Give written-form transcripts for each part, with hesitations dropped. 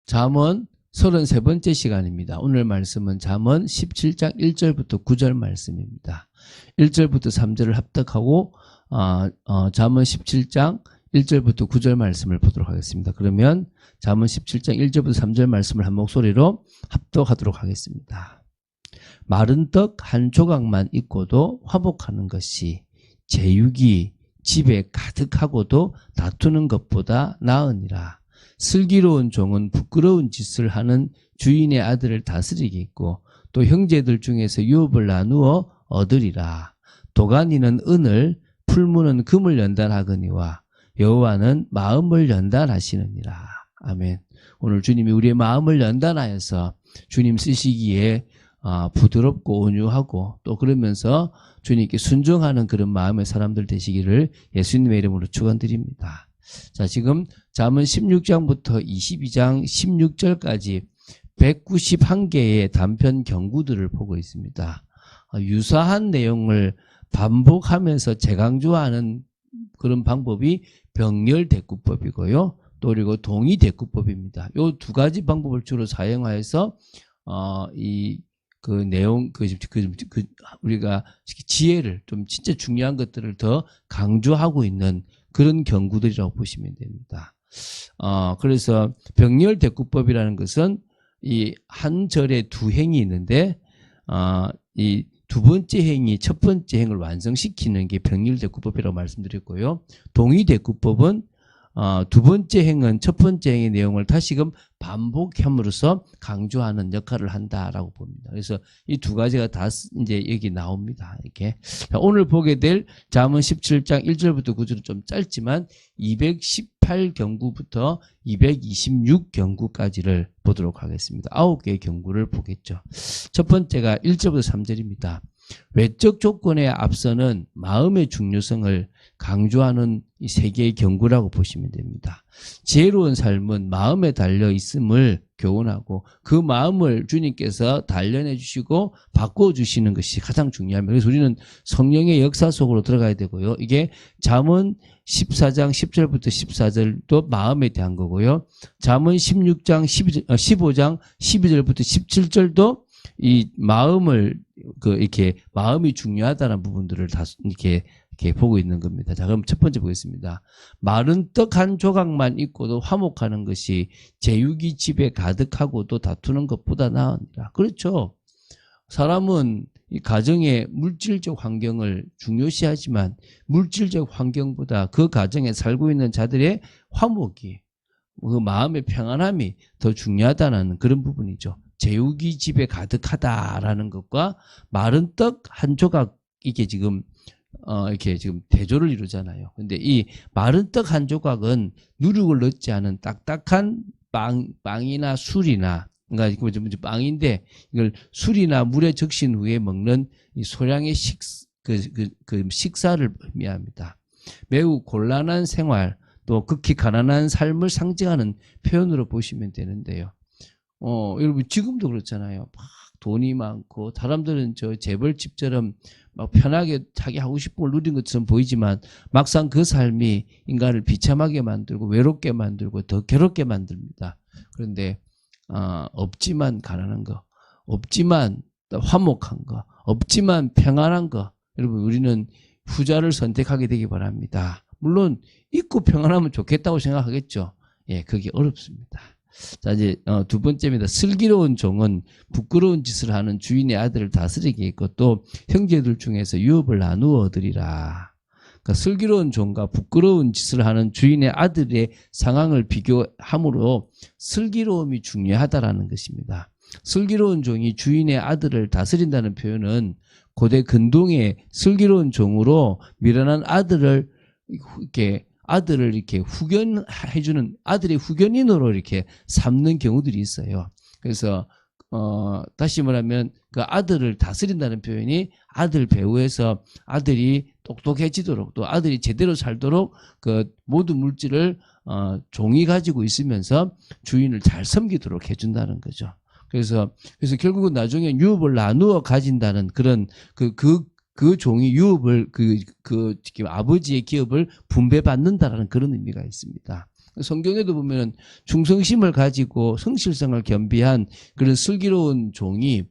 잠언 33번째 시간입니다. 오늘 말씀은 잠언 17장 1절부터 9절 말씀입니다. 1절부터 3절을 합독하고 잠언 17장 1절부터 9절 말씀을 보도록 하겠습니다. 그러면 잠언 17장 1절부터 3절 말씀을 한 목소리로 합독하도록 하겠습니다. 마른 떡 한 조각만 있고도 화목하는 것이 제육이 집에 가득하고도 다투는 것보다 나으니라. 슬기로운 종은 부끄러운 짓을 하는 주인의 아들을 다스리겠고 또 형제들 중에서 유업을 나누어 얻으리라. 도가니는 은을 풀무는 금을 연단하거니와 여호와는 마음을 연단하시느니라. 아멘. 오늘 주님이 우리의 마음을 연단하여서 주님 쓰시기에 부드럽고 온유하고 또 그러면서 주님께 순종하는 그런 마음의 사람들 되시기를 예수님의 이름으로 축원드립니다. 자, 지금 잠언 16장부터 22장 16절까지 191개의 단편 경구들을 보고 있습니다. 유사한 내용을 반복하면서 재강조하는 그런 방법이 병렬대꾸법이고요. 또 그리고 동의대꾸법입니다. 이 두 가지 방법을 주로 사용하여서 우리가 지혜를 좀 진짜 중요한 것들을 더 강조하고 있는 그런 경구들이라고 보시면 됩니다. 그래서 병렬대꾸법이라는 것은 이 한 절에 두 행이 있는데 이 두 번째 행이 첫 번째 행을 완성시키는 게 병렬대꾸법이라고 말씀드렸고요. 동의대꾸법은 두 번째 행은 첫 번째 행의 내용을 다시금 반복함으로써 강조하는 역할을 한다라고 봅니다. 그래서 이 두 가지가 다 이제 여기 나옵니다. 이렇게. 자, 오늘 보게 될 잠언 17장 1절부터 9절은 좀 짧지만 218경구부터 226경구까지를 보도록 하겠습니다. 9개의 경구를 보겠죠. 첫 번째가 1절부터 3절입니다. 외적 조건에 앞서는 마음의 중요성을 강조하는 이 세 개의 경구라고 보시면 됩니다. 지혜로운 삶은 마음에 달려 있음을 교훈하고 그 마음을 주님께서 단련해 주시고 바꿔주시는 것이 가장 중요합니다. 그래서 우리는 성령의 역사 속으로 들어가야 되고요. 이게 잠언 14장 10절부터 14절도 마음에 대한 거고요. 잠언 15장 12절부터 17절도 이 마음을 이렇게 마음이 중요하다는 부분들을 다 이렇게 보고 있는 겁니다. 자, 그럼 첫 번째 보겠습니다. 마른 떡 한 조각만 있고도 화목하는 것이 제육이 집에 가득하고도 다투는 것보다 나으니라. 그렇죠. 사람은 이 가정의 물질적 환경을 중요시하지만 물질적 환경보다 그 가정에 살고 있는 자들의 화목이 그 마음의 평안함이 더 중요하다는 그런 부분이죠. 제육이 집에 가득하다라는 것과 마른 떡 한 조각 이게 지금 이렇게 지금 대조를 이루잖아요. 근데 이 마른 떡 한 조각은 누룩을 넣지 않은 딱딱한 빵이나 술이나 그러니까 이거 빵인데 이걸 술이나 물에 적신 후에 먹는 이 소량의 식사를 의미합니다. 매우 곤란한 생활 또 극히 가난한 삶을 상징하는 표현으로 보시면 되는데요. 여러분 지금도 그렇잖아요. 막 돈이 많고 사람들은 저 재벌집처럼 막 편하게 자기 하고 싶은 걸 누린 것처럼 보이지만 막상 그 삶이 인간을 비참하게 만들고 외롭게 만들고 더 괴롭게 만듭니다. 그런데 없지만 가난한 거, 없지만 화목한 거, 없지만 평안한 거, 여러분 우리는 후자를 선택하게 되기 바랍니다. 물론 있고 평안하면 좋겠다고 생각하겠죠. 예, 그게 어렵습니다. 자, 이제 두 번째입니다. 슬기로운 종은 부끄러운 짓을 하는 주인의 아들을 다스리게 있고 또 형제들 중에서 유업을 나누어 얻으리라. 그러니까 슬기로운 종과 부끄러운 짓을 하는 주인의 아들의 상황을 비교함으로 슬기로움이 중요하다라는 것입니다. 슬기로운 종이 주인의 아들을 다스린다는 표현은 고대 근동의 슬기로운 종으로 미련한 아들을 이렇게 후견해주는 아들의 후견인으로 이렇게 삼는 경우들이 있어요. 그래서 다시 말하면 그 아들을 다스린다는 표현이 아들 배후에서 아들이 똑똑해지도록 또 아들이 제대로 살도록 그 모든 물질을 종이 가지고 있으면서 주인을 잘 섬기도록 해준다는 거죠. 그래서 결국은 나중에 유업을 나누어 가진다는 그런 그 그 종이 유업을 지금 아버지의 기업을 분배받는다라는 그런 의미가 있습니다. 성경에도 보면은 충성심을 가지고 성실성을 겸비한 그런 슬기로운 종이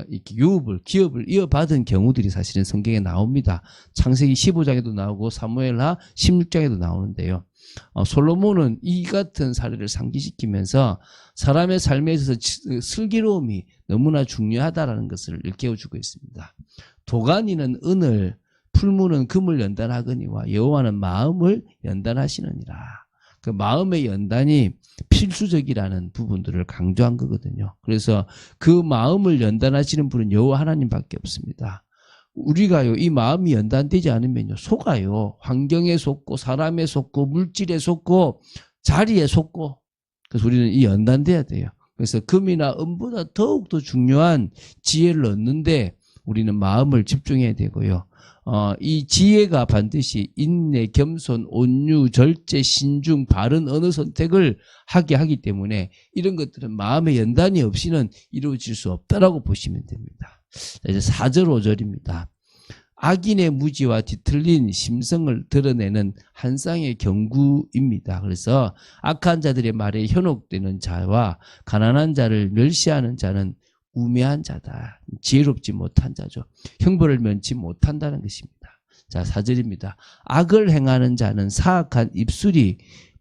이렇게 기업을 이어받은 경우들이 사실은 성경에 나옵니다. 창세기 15장에도 나오고 사무엘하 16장에도 나오는데요. 솔로몬은 이 같은 사례를 상기시키면서 사람의 삶에 있어서 슬기로움이 너무나 중요하다라는 것을 일깨워주고 있습니다. 도가니는 은을, 풀무는 금을 연단하거니와 여호와는 마음을 연단하시느니라. 그 마음의 연단이 필수적이라는 부분들을 강조한 거거든요. 그래서 그 마음을 연단하시는 분은 여호와 하나님밖에 없습니다. 우리가요, 이 마음이 연단되지 않으면요, 속아요. 환경에 속고, 사람에 속고, 물질에 속고, 자리에 속고. 그래서 우리는 이 연단돼야 돼요. 그래서 금이나 은보다 더욱더 중요한 지혜를 얻는데 우리는 마음을 집중해야 되고요. 이 지혜가 반드시 인내, 겸손, 온유, 절제, 신중, 바른 언어 선택을 하게 하기 때문에 이런 것들은 마음의 연단이 없이는 이루어질 수 없다라고 보시면 됩니다. 자, 이제 4절, 5절입니다. 악인의 무지와 뒤틀린 심성을 드러내는 한 쌍의 경구입니다. 그래서 악한 자들의 말에 현혹되는 자와 가난한 자를 멸시하는 자는 우매한 자다. 지혜롭지 못한 자죠. 형벌을 면치 못한다는 것입니다. 자, 4절입니다. 악을 행하는 자는 사악한 입술이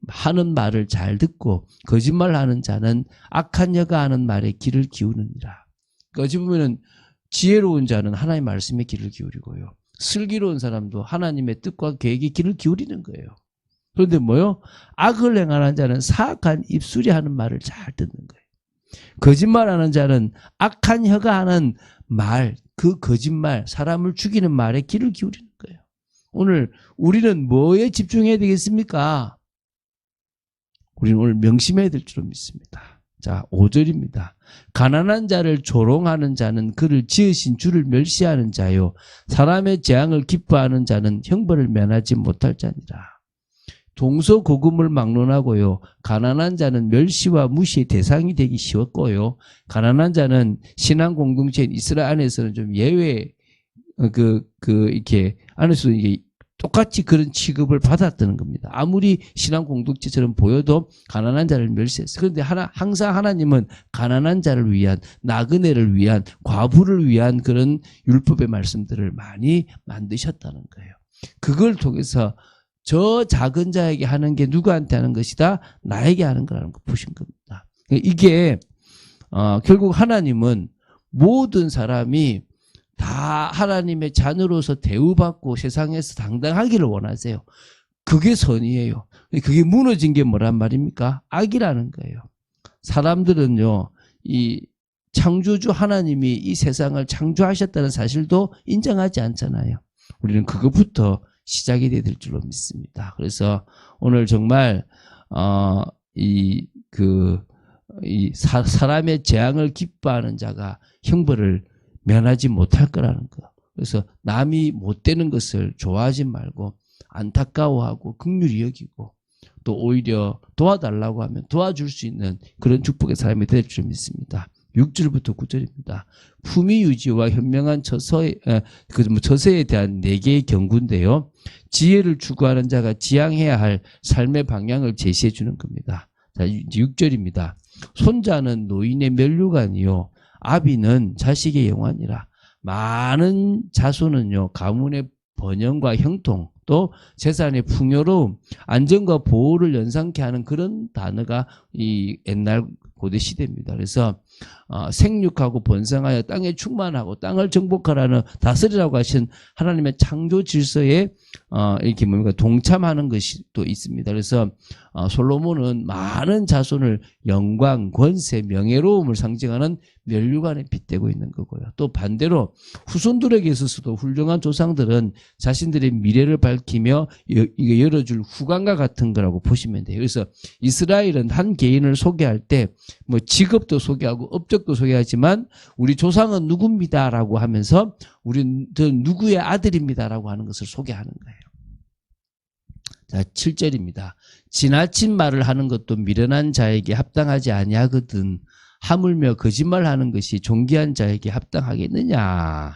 하는 말을 잘 듣고 거짓말하는 자는 악한 여가 하는 말에 귀를 기울이느니라. 어찌 보면은 지혜로운 자는 하나님의 말씀에 귀를 기울이고요. 슬기로운 사람도 하나님의 뜻과 계획에 귀를 기울이는 거예요. 그런데 뭐요? 악을 행하는 자는 사악한 입술이 하는 말을 잘 듣는 거예요. 거짓말하는 자는 악한 혀가 하는 말, 그 거짓말, 사람을 죽이는 말에 귀를 기울이는 거예요. 오늘 우리는 뭐에 집중해야 되겠습니까? 우리는 오늘 명심해야 될 줄로 믿습니다. 자, 5절입니다. 가난한 자를 조롱하는 자는 그를 지으신 주를 멸시하는 자요, 사람의 재앙을 기뻐하는 자는 형벌을 면하지 못할 자니라. 동서고금을 막론하고요, 가난한 자는 멸시와 무시의 대상이 되기 쉬웠고요, 가난한 자는 신앙 공동체인 이스라엘 안에서는 좀 예외, 이렇게 안에서 이게 똑같이 그런 취급을 받았다는 겁니다. 아무리 신앙 공동체처럼 보여도 가난한 자를 멸시했어요. 그런데 항상 하나님은 가난한 자를 위한, 나그네를 위한, 과부를 위한 그런 율법의 말씀들을 많이 만드셨다는 거예요. 그걸 통해서 저 작은 자에게 하는 게 누구한테 하는 것이다? 나에게 하는 거라는 거 보신 겁니다. 이게 결국 하나님은 모든 사람이 다 하나님의 자녀로서 대우받고 세상에서 당당하기를 원하세요. 그게 선이에요. 그게 무너진 게 뭐란 말입니까? 악이라는 거예요. 사람들은요, 이 창조주 하나님이 이 세상을 창조하셨다는 사실도 인정하지 않잖아요. 우리는 그것부터 시작이 될 줄로 믿습니다. 그래서 오늘 정말 사람의 재앙을 기뻐하는 자가 형벌을 면하지 못할 거라는 거. 그래서 남이 못되는 것을 좋아하지 말고 안타까워하고 긍휼히 여기고 또 오히려 도와달라고 하면 도와줄 수 있는 그런 축복의 사람이 될 줄 믿습니다. 6절부터 9절입니다. 품위 유지와 현명한 처서에 대한 4개의 경고인데요. 지혜를 추구하는 자가 지향해야 할 삶의 방향을 제시해 주는 겁니다. 자, 6절입니다. 손자는 노인의 면류관이요, 아비는 자식의 영환이라. 많은 자손은요, 가문의 번영과 형통, 또 재산의 풍요로움, 안정과 보호를 연상케 하는 그런 단어가 이 옛날 고대 시대입니다. 그래서 생육하고 번성하여 땅에 충만하고 땅을 정복하라는 다스리라고 하신 하나님의 창조 질서에 이렇게 동참하는 것이 또 있습니다. 그래서 솔로몬은 많은 자손을 영광, 권세, 명예로움을 상징하는 면류관에 빗대고 있는 거고요. 또 반대로 후손들에게 있어서도 훌륭한 조상들은 자신들의 미래를 밝히며 이게 열어줄 후광과 같은 거라고 보시면 돼요. 그래서 이스라엘은 한 개인을 소개할 때 뭐 직업도 소개하고 업적도 소개하지만 우리 조상은 누굽니다라고 하면서 우리는 누구의 아들입니다라고 하는 것을 소개하는 거예요. 자, 7절입니다. 지나친 말을 하는 것도 미련한 자에게 합당하지 아니하거든 하물며 거짓말하는 것이 존귀한 자에게 합당하겠느냐.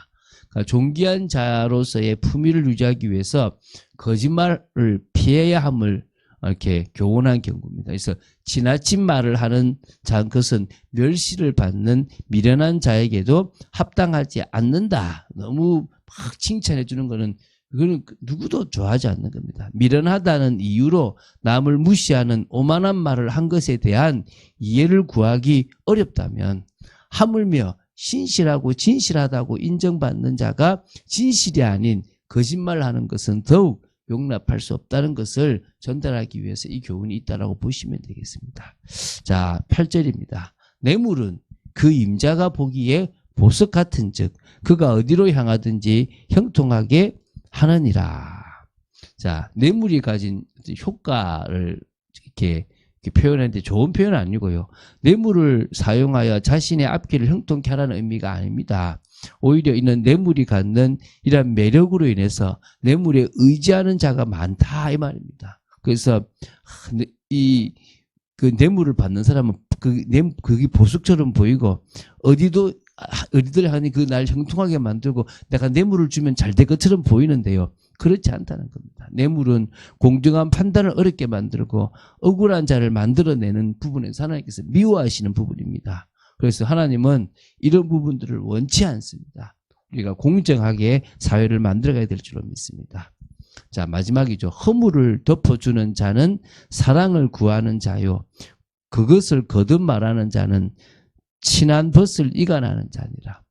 그러니까 존귀한 자로서의 품위를 유지하기 위해서 거짓말을 피해야 함을 이렇게 교훈한 경고입니다. 그래서 지나친 말을 하는 자, 그것은 멸시를 받는 미련한 자에게도 합당하지 않는다. 너무 막 칭찬해 주는 거는 그거는 누구도 좋아하지 않는 겁니다. 미련하다는 이유로 남을 무시하는 오만한 말을 한 것에 대한 이해를 구하기 어렵다면 하물며 신실하고 진실하다고 인정받는 자가 진실이 아닌 거짓말을 하는 것은 더욱 용납할 수 없다는 것을 전달하기 위해서 이 교훈이 있다라고 보시면 되겠습니다. 자, 8절입니다. 뇌물은 그 임자가 보기에 보석 같은 즉 그가 어디로 향하든지 형통하게 하느니라. 자, 뇌물이 가진 효과를 이렇게 표현하는데 좋은 표현은 아니고요. 뇌물을 사용하여 자신의 앞길을 형통케 하라는 의미가 아닙니다. 오히려 이는 뇌물이 갖는 이런 매력으로 인해서 뇌물에 의지하는 자가 많다 이 말입니다. 그래서 그 뇌물을 받는 사람은 그게 보석처럼 보이고 어디들 하니 그 날 형통하게 만들고 내가 뇌물을 주면 잘 될 것처럼 보이는데요. 그렇지 않다는 겁니다. 뇌물은 공정한 판단을 어렵게 만들고 억울한 자를 만들어내는 부분에서 하나님께서 미워하시는 부분입니다. 그래서 하나님은 이런 부분들을 원치 않습니다. 우리가 공정하게 사회를 만들어가야 될 줄로 믿습니다. 자, 마지막이죠. 허물을 덮어주는 자는 사랑을 구하는 자요. 그것을 거듭 말하는 자는 친한 벗을 이간하는 자니라.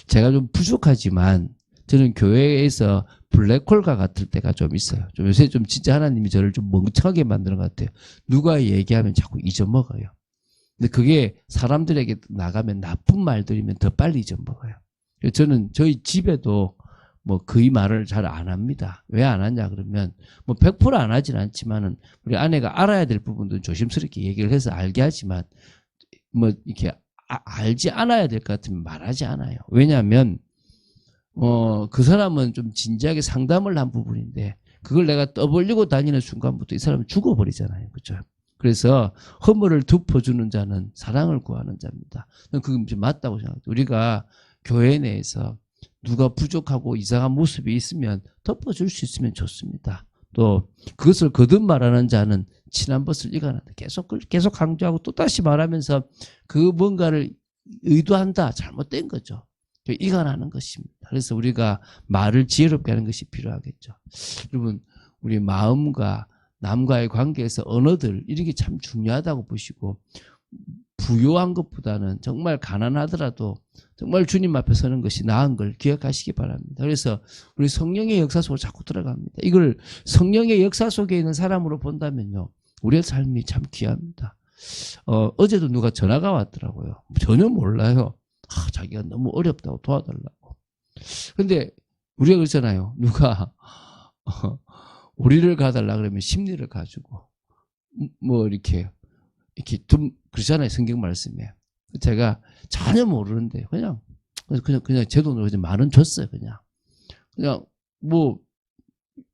제가 좀 부족하지만 저는 교회에서 블랙홀과 같을 때가 좀 있어요. 좀 요새 좀 진짜 하나님이 저를 좀 멍청하게 만드는 것 같아요. 누가 얘기하면 자꾸 잊어먹어요. 근데 그게 사람들에게 나가면 나쁜 말들이면 더 빨리 잊어먹어요. 저는 저희 집에도 뭐 거의 말을 잘 안 합니다. 왜 안 하냐 그러면 뭐 100% 안 하진 않지만은 우리 아내가 알아야 될 부분도 조심스럽게 얘기를 해서 알게 하지만 뭐 이렇게 알지 않아야 될 것 같으면 말하지 않아요. 왜냐하면 그 사람은 좀 진지하게 상담을 한 부분인데 그걸 내가 떠벌리고 다니는 순간부터 이 사람은 죽어버리잖아요. 그렇죠? 그래서 허물을 덮어주는 자는 사랑을 구하는 자입니다. 그건 맞다고 생각해요. 우리가 교회 내에서 누가 부족하고 이상한 모습이 있으면 덮어줄 수 있으면 좋습니다. 또 그것을 거듭 말하는 자는 친한 벗을 이간한다. 계속 강조하고 또다시 말하면서 그 뭔가를 의도한다. 잘못된 거죠. 이간하는 것입니다. 그래서 우리가 말을 지혜롭게 하는 것이 필요하겠죠. 여러분, 우리 마음과 남과의 관계에서 언어들 이렇게 참 중요하다고 보시고 부요한 것보다는 정말 가난하더라도 정말 주님 앞에 서는 것이 나은 걸 기억하시기 바랍니다. 그래서 우리 성령의 역사 속으로 자꾸 들어갑니다. 이걸 성령의 역사 속에 있는 사람으로 본다면요. 우리의 삶이 참 귀합니다. 어제도 누가 전화가 왔더라고요. 전혀 몰라요. 자기가 너무 어렵다고 도와달라고. 근데 우리가 그러잖아요. 누가 우리를 가달라 그러면 심리를 가지고 뭐 이렇게 좀 그러잖아요. 성경 말씀에. 제가 전혀 모르는데 그냥 제 돈으로 그냥 10,000원 줬어요. 그냥 뭐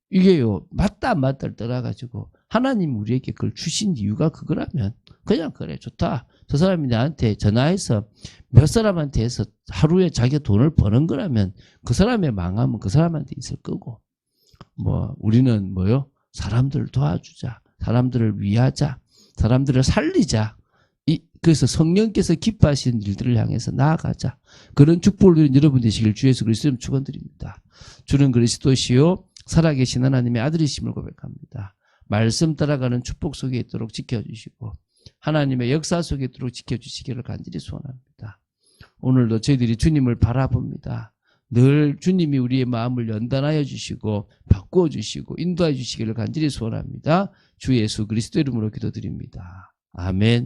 이게요. 맞다 안 맞다를 떠나가지고 하나님 우리에게 그걸 주신 이유가 그거라면 그냥 그래 좋다. 저 사람이 나한테 전화해서 몇 사람한테 해서 하루에 자기가 돈을 버는 거라면 그 사람의 망함은 그 사람한테 있을 거고 뭐 우리는 뭐요? 사람들을 도와주자. 사람들을 위하자. 사람들을 살리자. 그래서 성령께서 기뻐하시는 일들을 향해서 나아가자. 그런 축복을 누린 여러분 되시길 주 예수 그리스도로 축원드립니다. 주는 그리스도시요 살아계신 하나님의 아들이심을 고백합니다. 말씀 따라가는 축복 속에 있도록 지켜주시고 하나님의 역사 속에 있도록 지켜주시기를 간절히 소원합니다. 오늘도 저희들이 주님을 바라봅니다. 늘 주님이 우리의 마음을 연단하여 주시고 바꾸어 주시고 인도해 주시기를 간절히 소원합니다. 주 예수 그리스도 이름으로 기도드립니다. 아멘.